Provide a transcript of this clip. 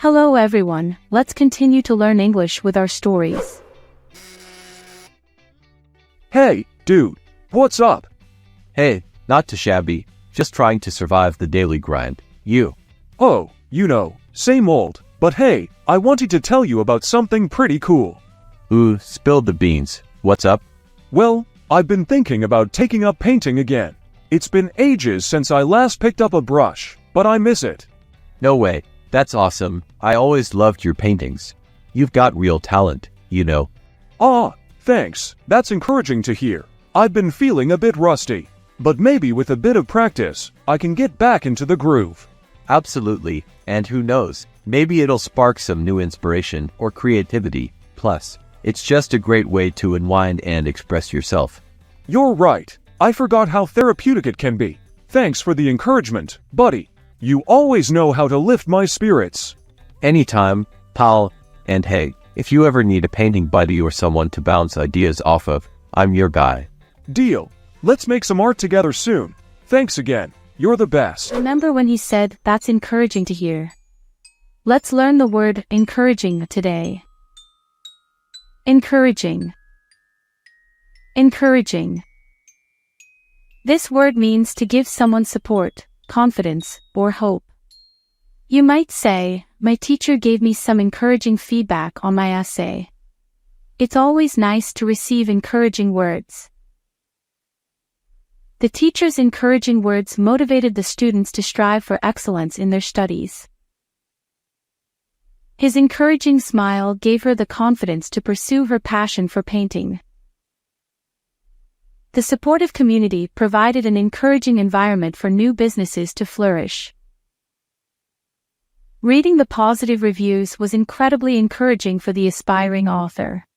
Hello everyone, let's continue to learn English with our stories. Hey, dude, what's up? Hey, not too shabby, just trying to survive the daily grind. You? Oh, same old. But hey, I wanted to tell you about something pretty cool. Ooh, spilled the beans. What's up? Well, I've been thinking about taking up painting again. It's been ages since I last picked up a brush, but I miss it. No way, that's awesome. I always loved your paintings. You've got real talent, you know. Ah, thanks. That's encouraging to hear. I've been feeling a bit rusty, but maybe with a bit of practice, I can get back into the groove. Absolutely, and who knows, maybe it'll spark some new inspiration or creativity. Plus, it's just a great way to unwind and express yourself. You're right. I forgot how therapeutic it can be. Thanks for the encouragement, buddy. You always know how to lift my spirits. Anytime, pal. And hey, if you ever need a painting buddy or someone to bounce ideas off of, I'm your guy. Deal. Let's make some art together soon. Thanks again. You're the best. Remember when he said, that's encouraging to hear. Let's learn the word encouraging today. Encouraging. Encouraging. This word means to give someone support, confidence, or hope. You might say, my teacher gave me some encouraging feedback on my essay. It's always nice to receive encouraging words. The teacher's encouraging words motivated the students to strive for excellence in their studies. His encouraging smile gave her the confidence to pursue her passion for painting. The supportive community provided an encouraging environment for new businesses to flourish. Reading the positive reviews was incredibly encouraging for the aspiring author.